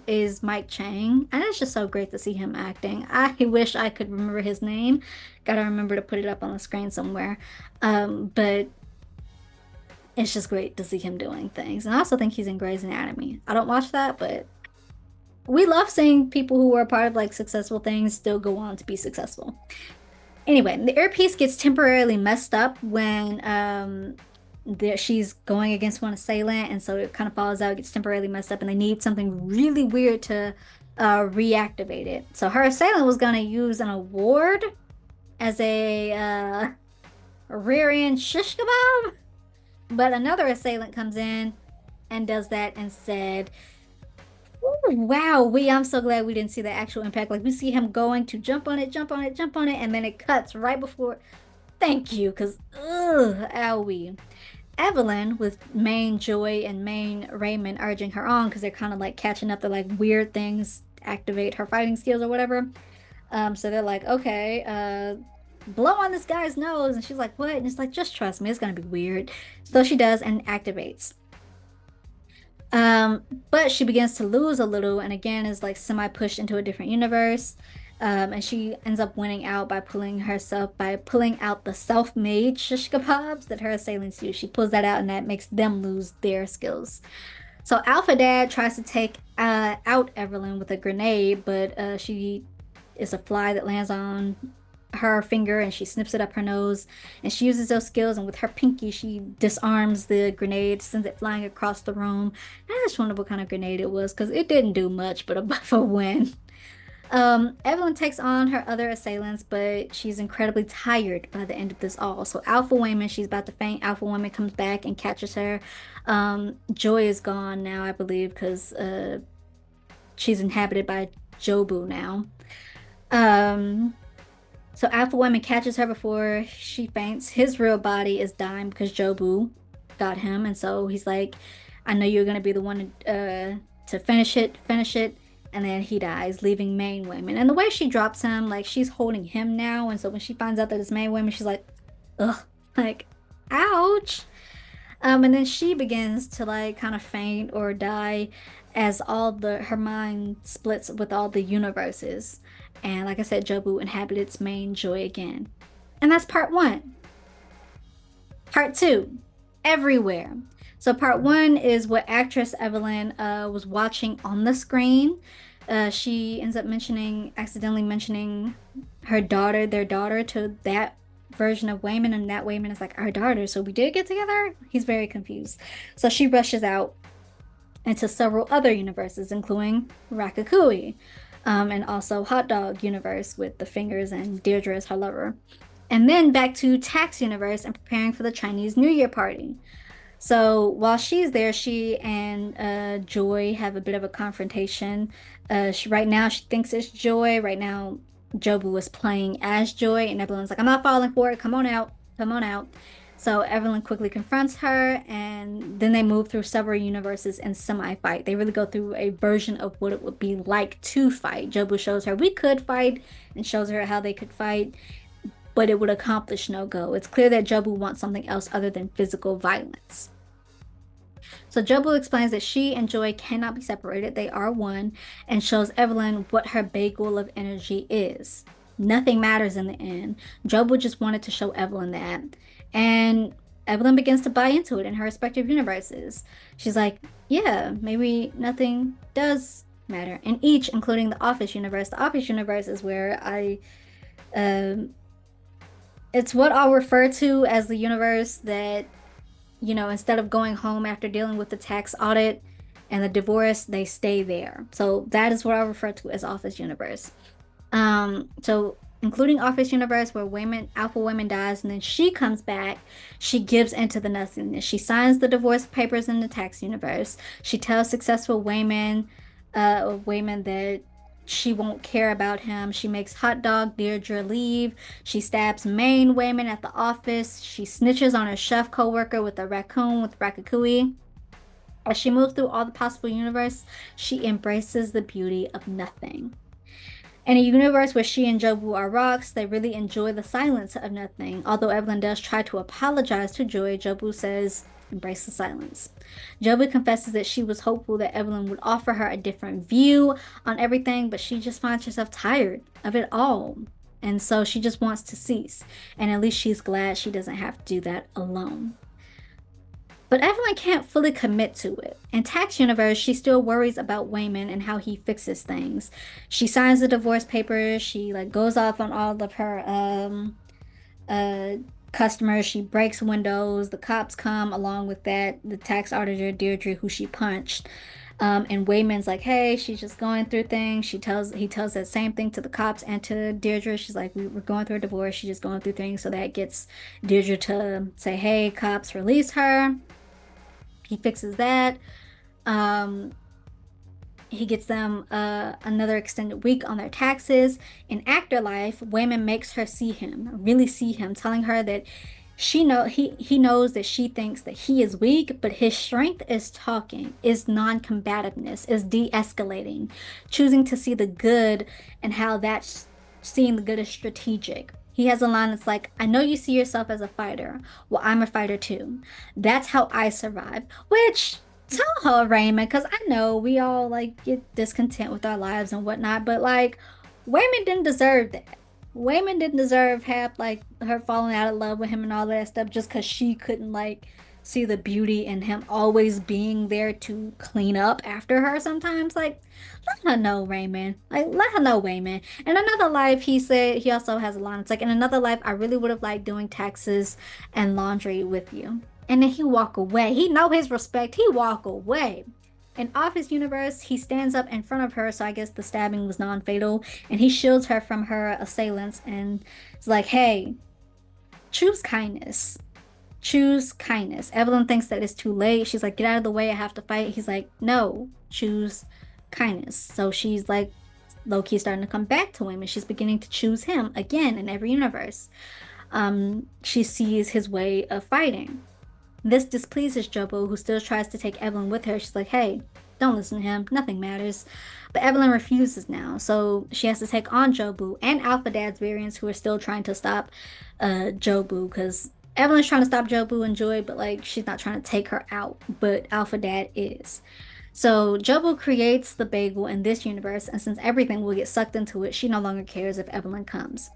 is Mike Chang, and it's just so great to see him acting. I wish I could remember his name. Gotta remember to put it up on the screen somewhere. But it's just great to see him doing things. And I also think he's in Grey's Anatomy. I don't watch that, but we love seeing people who were part of like successful things still go on to be successful. Anyway, the earpiece gets temporarily messed up when she's going against one assailant, and so it kind of falls out, gets temporarily messed up, and they need something really weird to reactivate it. So her assailant was going to use an award as a rear end shish kebab, but another assailant comes in and does that instead. Ooh, wow, I'm so glad we didn't see the actual impact. Like we see him going to jump on it, jump on it, jump on it, and then it cuts right before. Thank you, because ugh, owie. Evelyn, with main Joy and main Raymond urging her on because they're kind of like catching up. They're like weird things activate her fighting skills or whatever. So they're like, okay, blow on this guy's nose, and she's like, what? And it's like, just trust me, it's gonna be weird. So she does and activates. But she begins to lose a little, and again is like semi pushed into a different universe. And she ends up winning out by pulling out the self-made shish kebabs that her assailants use. She pulls that out, and that makes them lose their skills. So Alpha Dad tries to take out Evelyn with a grenade, but she is a fly that lands on her finger and she snips it up her nose, and she uses those skills, and with her pinky she disarms the grenade, sends it flying across the room. I just wonder what kind of grenade it was because it didn't do much but a buff a win. Evelyn takes on her other assailants, but she's incredibly tired by the end of this all. So Alpha Wayman, she's about to faint. Alpha Wayman comes back and catches her. Joy is gone now, I believe, because she's inhabited by Jobu now. Um, so Alpha Woman catches her before she faints. His real body is dying because Jobu got him, and so he's like, "I know you're gonna be the one to finish it." And then he dies, leaving Main Women. And the way she drops him, like she's holding him now, and so when she finds out that it's Main Women, she's like, "Ugh," like, "Ouch." And then she begins to like kind of faint or die as all the her mind splits with all the universes. And like I said, Jobu inhabits main joy again. And that's part one. Part two, everywhere. So part one is what actress Evelyn was watching on the screen. She ends up accidentally mentioning her daughter, their daughter, to that version of Wayman, and that Wayman is like, our daughter, so we did get together? He's very confused. So she rushes out into several other universes, including Rakakui, and also Hot Dog Universe with the fingers and Deirdre as her lover. And then back to Tax Universe and preparing for the Chinese New Year party. So while she's there, she and Joy have a bit of a confrontation. Right now, she thinks it's Joy. Right now, Jobu is playing as Joy, and Evelyn's like, I'm not falling for it. Come on out. Come on out. So Evelyn quickly confronts her, and then they move through several universes and semi-fight. They really go through a version of what it would be like to fight. Jobu shows her we could fight and shows her how they could fight, but it would accomplish no go. It's clear that Jobu wants something else other than physical violence. So Jobu explains that she and Joy cannot be separated. They are one, and shows Evelyn what her bagel of energy is. Nothing matters in the end. Jobu just wanted to show Evelyn that. And Evelyn begins to buy into it in her respective universes. She's like, yeah, maybe nothing does matter. In each, including the Office universe. The Office universe is where um, it's what I'll refer to as the universe that, instead of going home after dealing with the tax audit and the divorce, they stay there. So that is what I refer to as Office Universe. So including Office Universe, where Alpha Women dies, and then she comes back, she gives into the nothingness. She signs the divorce papers in the tax universe. She tells successful Wayman that she won't care about him. She makes Hot Dog Deirdre leave. She stabs Main Wayman at the office. She snitches on her chef co-worker with a raccoon with Ratatouille. As she moves through all the possible universe, she embraces the beauty of nothing. In a universe where she and Jobu are rocks, they really enjoy the silence of nothing. Although Evelyn does try to apologize to Joy, Jobu says, embrace the silence. Jobu confesses that she was hopeful that Evelyn would offer her a different view on everything, but she just finds herself tired of it all. And so she just wants to cease. And at least she's glad she doesn't have to do that alone. But Evelyn can't fully commit to it. In Tax Universe, she still worries about Wayman and how he fixes things. She signs the divorce papers. She goes off on all of her uh customers. She breaks windows. The cops come along with that. The tax auditor Deirdre, who she punched. And Wayman's like, hey, she's just going through things. He tells that same thing to the cops and to Deirdre. She's like, we're going through a divorce. She's just going through things. So that gets Deirdre to say, hey, cops, release her. He fixes that. He gets them another extended week on their taxes. In Afterlife, Wayman makes her really see him, telling her that he knows that she thinks that he is weak, but his strength is talking, is non-combativeness, is de-escalating, choosing to see the good, and how that's seeing the good is strategic. He has a line that's like, I know you see yourself as a fighter. Well, I'm a fighter too. That's how I survive. Which, tell her, Raymond, because I know we all get discontent with our lives and whatnot, but Wayman didn't deserve that. Wayman didn't deserve half her falling out of love with him and all that stuff just because she couldn't see the beauty in him always being there to clean up after her sometimes. Like, let her know, Raymond. Like, let her know, Raymond. In another life, he said he also has a line. It's like, in another life, I really would have liked doing taxes and laundry with you. And then he walk away. He know his respect. He walk away. In Office Universe, he stands up in front of her, so I guess the stabbing was non-fatal, and he shields her from her assailants and is like, hey, choose kindness. Choose kindness. Evelyn thinks that it's too late. She's like, get out of the way. I have to fight. He's like, no, choose kindness. So she's like, low-key starting to come back to him, and she's beginning to choose him again in every universe. She sees his way of fighting. This displeases Jobo, who still tries to take Evelyn with her. She's like, hey, don't listen to him. Nothing matters. But Evelyn refuses now. So she has to take on Jobu and Alpha Dad's variants, who are still trying to stop Jobu, because Evelyn's trying to stop Jobu and Joy, but like she's not trying to take her out. But Alpha Dad is. So Jobu creates the bagel in this universe, and since everything will get sucked into it, she no longer cares if Evelyn comes.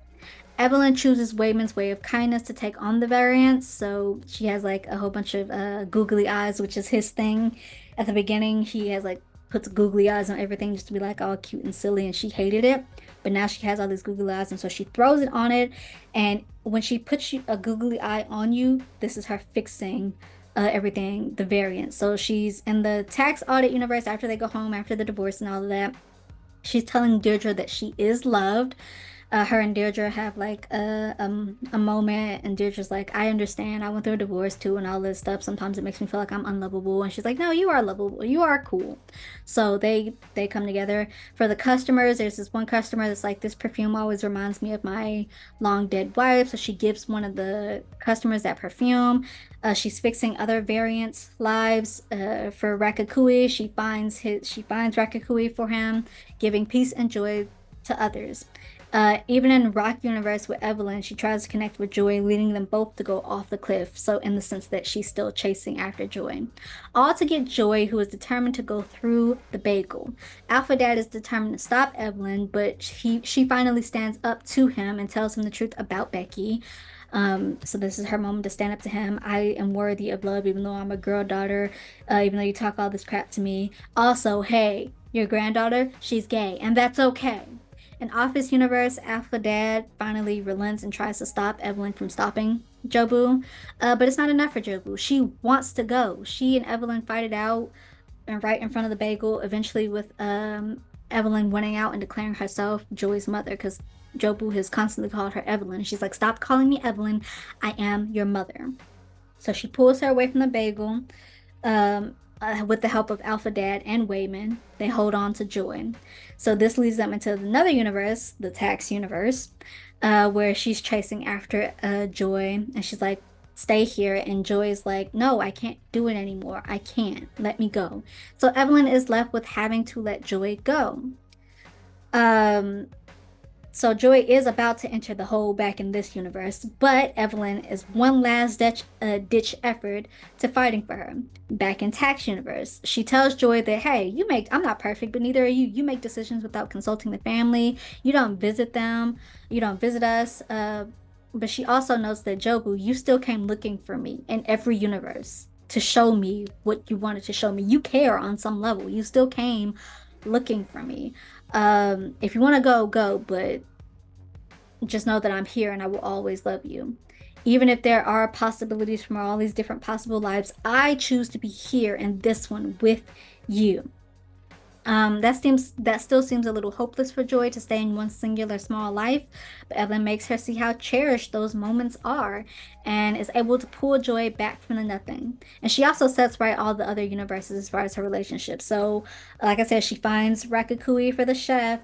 Evelyn chooses Wayman's way of kindness to take on the variants. So she has like a whole bunch of googly eyes, which is his thing. At the beginning, he has like puts googly eyes on everything just to be like all cute and silly, and she hated it. But now she has all these googly eyes, and so she throws it on it. And when she puts a googly eye on you, this is her fixing everything, the variants. So she's in the tax audit universe after they go home after the divorce and all of that. She's telling Deirdre that she is loved. Her and Deirdre have like a moment, and Deirdre's like, I understand. I went through a divorce too, and all this stuff. Sometimes it makes me feel like I'm unlovable. And she's like, no, you are lovable. You are cool. So they come together. For the customers, there's this one customer that's like, this perfume always reminds me of my long dead wife. So she gives one of the customers that perfume. She's fixing other variants' lives. For Rakakui, she finds Rakakui for him, giving peace and joy to others. Even in Rock Universe with Evelyn, she tries to connect with Joy, leading them both to go off the cliff. So, in the sense that she's still chasing after Joy. All to get Joy, who is determined to go through the bagel. Alpha Dad is determined to stop Evelyn, but she finally stands up to him and tells him the truth about Becky. So this is her moment to stand up to him. I am worthy of love, even though I'm a girl daughter, even though you talk all this crap to me. Also, hey, your granddaughter, she's gay, and that's okay. In Office Universe, Alpha Dad finally relents and tries to stop Evelyn from stopping Jobu. But it's not enough for Jobu. She wants to go. She and Evelyn fight it out and right in front of the bagel, eventually with Evelyn winning out and declaring herself Joy's mother, because Jobu has constantly called her Evelyn. She's like, stop calling me Evelyn. I am your mother. So she pulls her away from the bagel. With the help of Alpha Dad and Wayman, they hold on to Joy. So this leads them into another universe, the tax universe, where she's chasing after Joy, and she's like, stay here. And Joy's like, no, I can't do it anymore. I can't. Let me go. So Evelyn is left with having to let Joy go. Um, so Joy is about to enter the hole back in this universe, but Evelyn is one last ditch effort to fighting for her. Back in Tax Universe, she tells Joy that, hey, I'm not perfect, but neither are you. You make decisions without consulting the family. You don't visit them. You don't visit us. But she also notes that Jobu, you still came looking for me in every universe to show me what you wanted to show me. You care on some level. You still came looking for me. If you want to go, go, but just know that I'm here and I will always love you. Even if there are possibilities from all these different possible lives, I choose to be here in this one with you. That still seems a little hopeless for Joy to stay in one singular small life, but Evelyn makes her see how cherished those moments are and is able to pull Joy back from the nothing. And she also sets right all the other universes as far as her relationship. So, like I said, she finds Rakakui for the chef,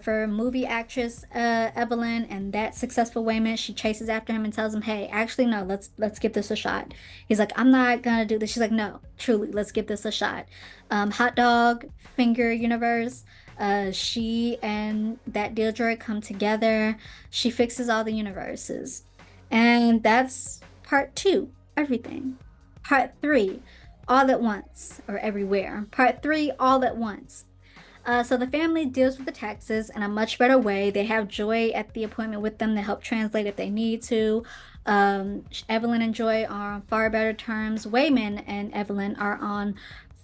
for movie actress Evelyn, and that successful Wayman. She chases after him and tells him, "Hey, actually, no, let's give this a shot." He's like, "I'm not gonna do this." She's like, "No, truly, let's give this a shot." Hot dog finger universe. She and that Deirdre come together. She fixes all the universes, and that's part two. Everything. Part three, all at once or everywhere. Part three, all at once. So the family deals with the taxes in a much better way. They have Joy at the appointment with them to help translate if they need to. Evelyn and Joy are on far better terms. Wayman and Evelyn are on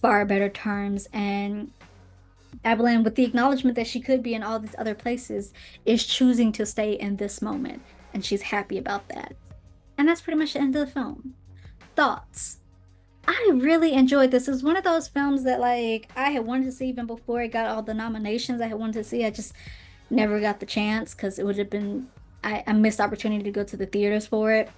far better terms. And Evelyn, with the acknowledgement that she could be in all these other places, is choosing to stay in this moment. And she's happy about that. And that's pretty much the end of the film. Thoughts? I really enjoyed this. It was one of those films that like I had wanted to see even before it got all the nominations I had wanted to see. I just never got the chance because it would have been I missed opportunity to go to the theaters for it.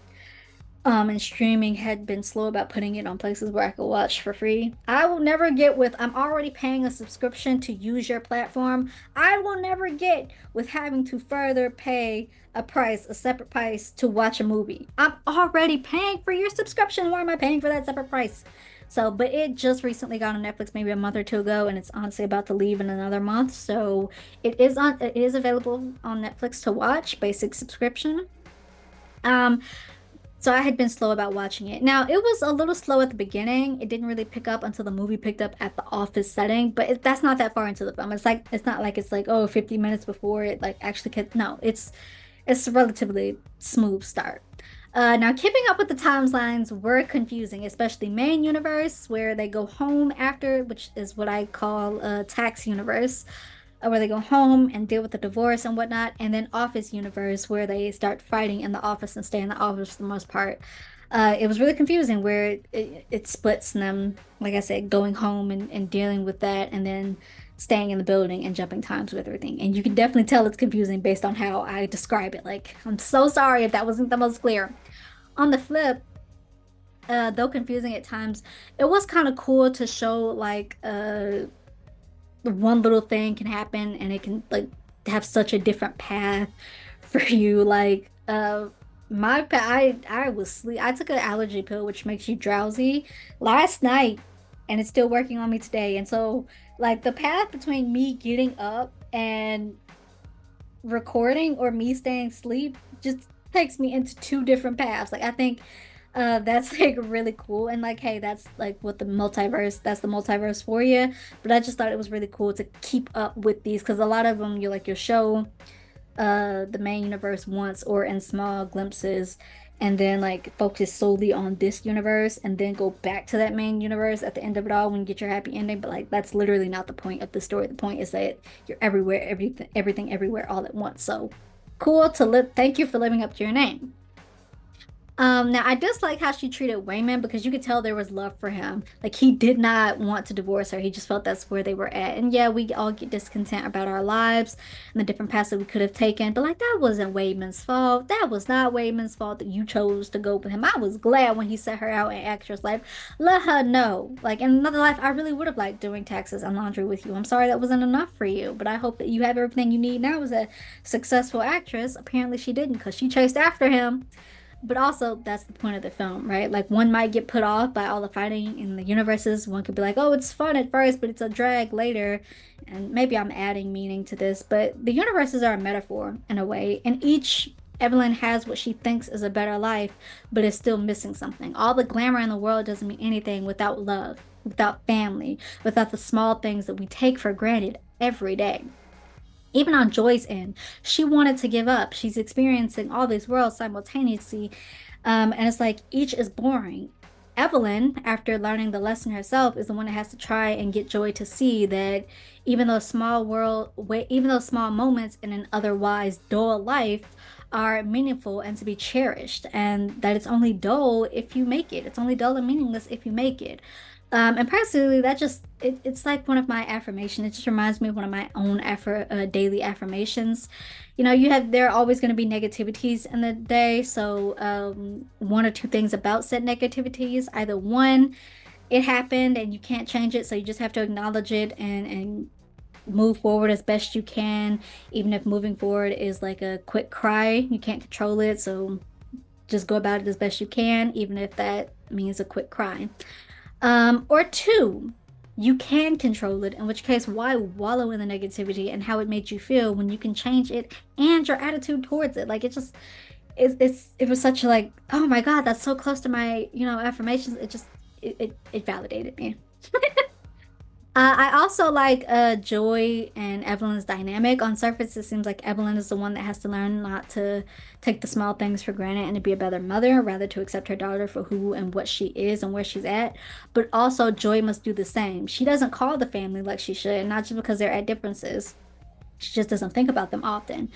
And streaming had been slow about putting it on places where I could watch for free. I will never get with I'm already paying a subscription to use your platform. I will never get with having to further pay a separate price to watch a movie. I'm already paying for your subscription. Why am I paying for that separate price? So, but it just recently got on Netflix maybe a month or two ago, and it's honestly about to leave in another month. So it is available on Netflix to watch, basic subscription. Um, so I had been slow about watching it. Now, it was a little slow at the beginning. It didn't really pick up until the movie picked up at the office setting, but that's not that far into the film. It's not like it's like, oh, 50 minutes before it like actually no, it's a relatively smooth start. Now, keeping up with the timelines were confusing, especially main universe where they go home after, which is what I call a tax universe, where they go home and deal with the divorce and whatnot, and then office universe where they start fighting in the office and stay in the office for the most part. It was really confusing where it splits them, like I said, going home and dealing with that, and then staying in the building and jumping times with everything. And you can definitely tell it's confusing based on how I describe it. Like, I'm so sorry if that wasn't the most clear. On the flip, though confusing at times, it was kind of cool to show like one little thing can happen and it can like have such a different path for you. Like I was sleep I took an allergy pill which makes you drowsy last night and it's still working on me today. And so like the path between me getting up and recording or me staying asleep just takes me into two different paths. Like I think that's like really cool and like hey, that's like what that's the multiverse for you. But I just thought it was really cool to keep up with these because a lot of them you like your show the main universe once or in small glimpses and then like focus solely on this universe and then go back to that main universe at the end of it all when you get your happy ending. But like that's literally not the point of the story. The point is that you're everywhere, everything everywhere all at once. So cool to live. Thank you for living up to your name. Now I dislike how she treated Wayman because you could tell there was love for him. Like he did not want to divorce her. He just felt that's where they were at. And yeah, we all get discontent about our lives and the different paths that we could have taken. But like that wasn't Wayman's fault. That was not Wayman's fault that you chose to go with him. I was glad when he set her out in actress life. Let her know. Like in another life, I really would have liked doing taxes and laundry with you. I'm sorry that wasn't enough for you, but I hope that you have everything you need now as a successful actress. Apparently she didn't because she chased after him. But also, that's the point of the film, right? Like, one might get put off by all the fighting in the universes. One could be like, oh, it's fun at first, but it's a drag later. And maybe I'm adding meaning to this, but the universes are a metaphor in a way. And each Evelyn has what she thinks is a better life, but is still missing something. All the glamour in the world doesn't mean anything without love, without family, without the small things that we take for granted every day. Even on Joy's end, she wanted to give up. She's experiencing all these worlds simultaneously. And it's like each is boring. Evelyn, after learning the lesson herself, is the one that has to try and get Joy to see that even though small moments in an otherwise dull life are meaningful and to be cherished, and that it's only dull if you make it. It's only dull and meaningless if you make it. And personally, it's like one of my affirmations. It just reminds me of one of my own daily affirmations. You know, there are always going to be negativities in the day. So, one or two things about said negativities. Either one, it happened and you can't change it, so you just have to acknowledge it and move forward as best you can. Even if moving forward is like a quick cry, you can't control it, so just go about it as best you can, even if that means a quick cry. Or two, you can control it, in which case, why wallow in the negativity and how it made you feel when you can change it and your attitude towards it? Like it was such a like, oh my God, that's so close to my, affirmations. It validated me. I also like Joy and Evelyn's dynamic. On surface, it seems like Evelyn is the one that has to learn not to take the small things for granted and to be a better mother, rather to accept her daughter for who and what she is and where she's at. But also, Joy must do the same. She doesn't call the family like she should, not just because they're at differences. She just doesn't think about them often.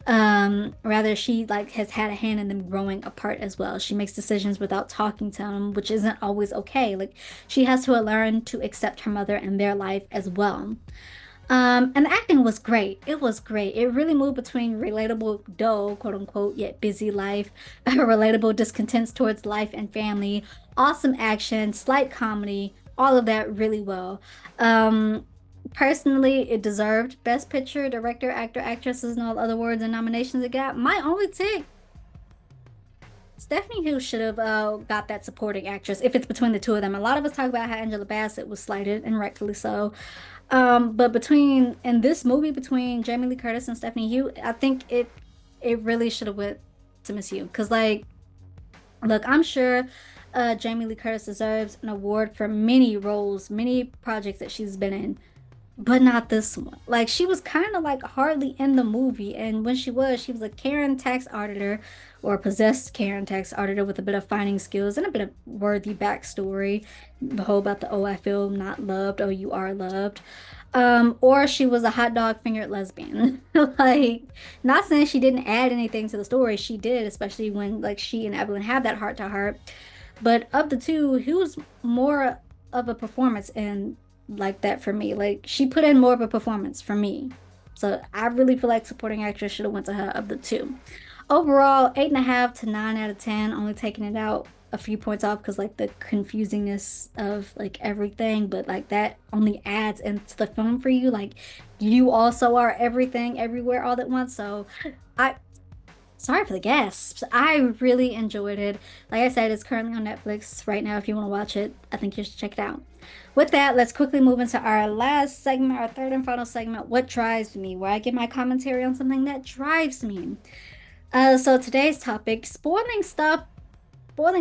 Rather, she like has had a hand in them growing apart as well. She makes decisions without talking to them, which isn't always okay. Like she has to learn to accept her mother and their life as well. And the acting was great. It was great. It really moved between relatable, dull, quote unquote, yet busy life, relatable discontents towards life and family, awesome action, slight comedy, all of that really well. Um, Personally, it deserved Best Picture, Director, Actor, Actresses, and all the other awards and nominations it got. My only tick, Stephanie Hughes should have got that supporting actress if it's between the two of them. A lot of us talk about how Angela Bassett was slighted, and rightfully so. But between in this movie between Jamie Lee Curtis and Stephanie Hugh, I think it really should have went to Miss Hugh. Cause like, look, I'm sure Jamie Lee Curtis deserves an award for many roles, many projects that she's been in, but not this one. Like she was kind of like hardly in the movie, and when she was a Karen tax auditor or a possessed Karen tax auditor with a bit of fighting skills and a bit of worthy backstory. The whole about the oh I feel not loved, oh you are loved. Or she was a hot dog fingered lesbian. Like, not saying she didn't add anything to the story, she did, especially when like she and Evelyn had that heart to heart. But of the two, who was more of a performance in like that for me? Like she put in more of a performance for me. So I really feel like supporting actress should have went to her of the two. Overall, 8.5 to 9 out of 10, only taking it out a few points off because like the confusingness of like everything, but like that only adds into the film for you. Like you also are everything everywhere all at once. So I sorry for the gasps. I really enjoyed it. Like I said, it's currently on Netflix right now. If you want to watch it, I think you should check it out. With that, let's quickly move into our last segment, our third and final segment, What Drives Me, where I give my commentary on something that drives me. So today's topic, spoiling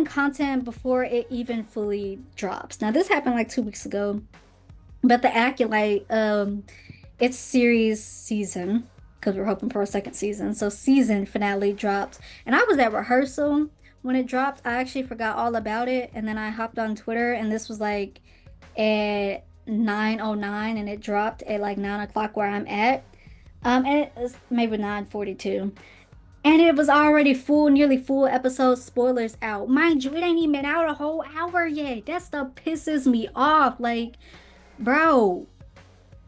content before it even fully drops. Now, this happened like 2 weeks ago, but the Acolyte, its series season, because we're hoping for a second season. So season finale dropped, and I was at rehearsal when it dropped. I actually forgot all about it, and then I hopped on Twitter, and this was like at 9:09, and it dropped at like 9 o'clock where I'm at. And it was maybe 9:42. And it was already full, nearly full episode spoilers out. Mind you, it ain't even been out a whole hour yet. That stuff pisses me off. Like, bro,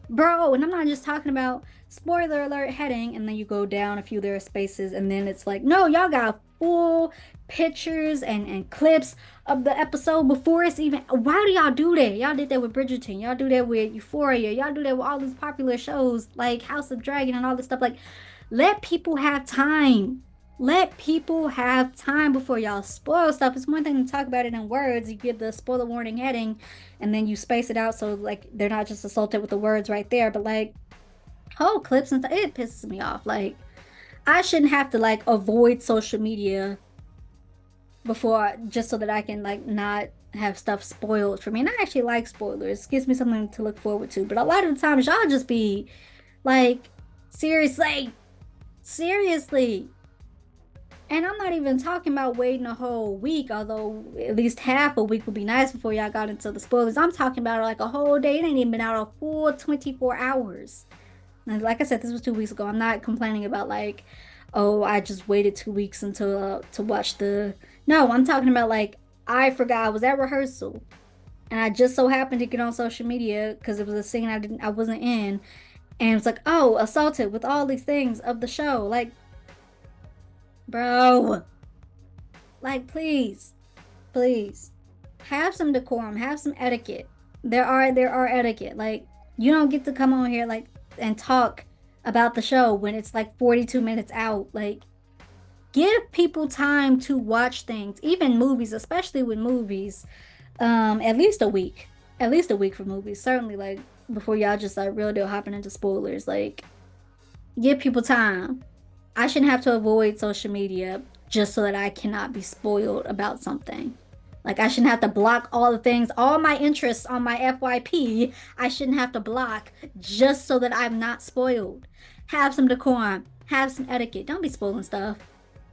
bro, and I'm not just talking about spoiler alert heading, and then you go down a few there spaces, and then it's like, no, y'all got full pictures and clips of the episode before it's even. Why do y'all do that? Y'all did that with Bridgerton. Y'all do that with Euphoria. Y'all do that with all these popular shows like House of Dragon and all this stuff. Like, let people have time. Let people have time before y'all spoil stuff. It's one thing to talk about it in words. You give the spoiler warning heading and then you space it out so like they're not just assaulted with the words right there. But like whole clips and stuff, it pisses me off. Like I shouldn't have to like avoid social media before just so that I can like not have stuff spoiled for me. And I actually like spoilers. It gives me something to look forward to. But a lot of the times y'all just be like, seriously, seriously. And I'm not even talking about waiting a whole week, although at least half a week would be nice before y'all got into the spoilers. I'm talking about like a whole day. It ain't even been out a full 24 hours. And like I said, this was 2 weeks ago. I'm not complaining about like, oh, I just waited 2 weeks until to watch the. No, I'm talking about like I forgot I was at rehearsal, and I just so happened to get on social media because it was a scene I wasn't in, and it's like, oh, assaulted with all these things of the show. Like, bro, like please, please, have some decorum, have some etiquette. There are etiquette. Like you don't get to come on here like and talk about the show when it's like 42 minutes out. Like give people time to watch things, even movies, especially with movies. At least a week. At least a week for movies. Certainly like before y'all just like real deal hopping into spoilers. Like give people time. I shouldn't have to avoid social media just so that I cannot be spoiled about something. Like, I shouldn't have to block all the things, all my interests on my FYP. I shouldn't have to block just so that I'm not spoiled. Have some decorum, have some etiquette. Don't be spoiling stuff.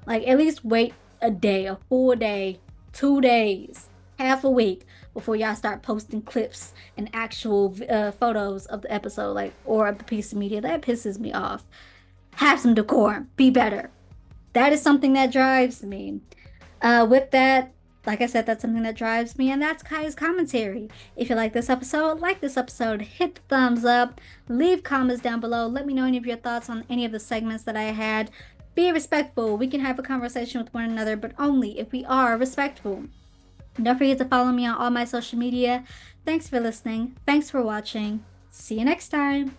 Like, at least wait a day, a full day, 2 days, half a week before y'all start posting clips and actual photos of the episode, like, or of the piece of media. That pisses me off. Have some decorum. Be better. That is something that drives me. With that, like I said, that's something that drives me, and that's Kai's commentary. If you like this episode, hit the thumbs up, leave comments down below. Let me know any of your thoughts on any of the segments that I had. Be respectful. We can have a conversation with one another, but only if we are respectful. Don't forget to follow me on all my social media. Thanks for listening. Thanks for watching. See you next time.